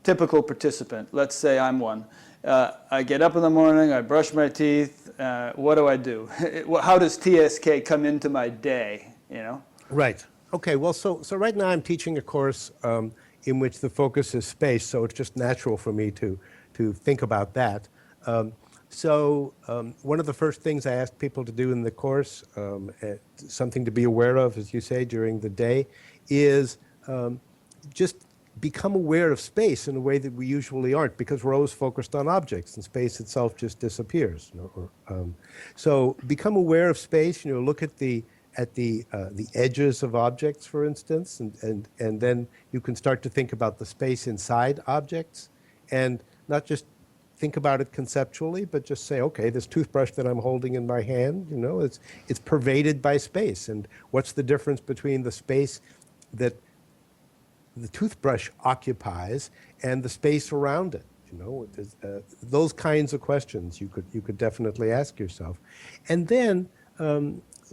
typical participant, let's say I'm one. I get up in the morning, I brush my teeth, what do I do? How does TSK come into my day, Right. Okay, well, so right now I'm teaching a course in which the focus is space, so it's just natural for me to think about that. One of the first things I ask people to do in the course, something to be aware of, as you say, during the day, is just become aware of space in a way that we usually aren't, because we're always focused on objects and space itself just disappears. So become aware of space. Look at the edges of objects, for instance, and then you can start to think about the space inside objects, and not just think about it conceptually, but just say, okay, this toothbrush that I'm holding in my hand, it's pervaded by space, and what's the difference between the space that the toothbrush occupies and the space around it? Those kinds of questions you could definitely ask yourself, and then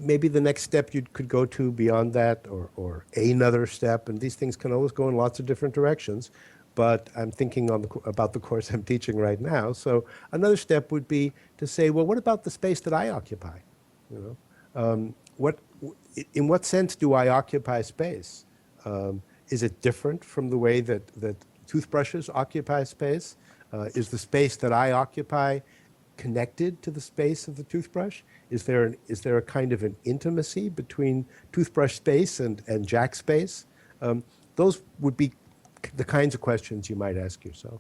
maybe the next step you could go to beyond that, or another step, and these things can always go in lots of different directions. But I'm thinking about the course I'm teaching right now. So another step would be to say, well, what about the space that I occupy? In what sense do I occupy space? Is it different from the way that toothbrushes occupy space? Is the space that I occupy connected to the space of the toothbrush? Is there a kind of an intimacy between toothbrush space and Jack space? Those would be the kinds of questions you might ask yourself.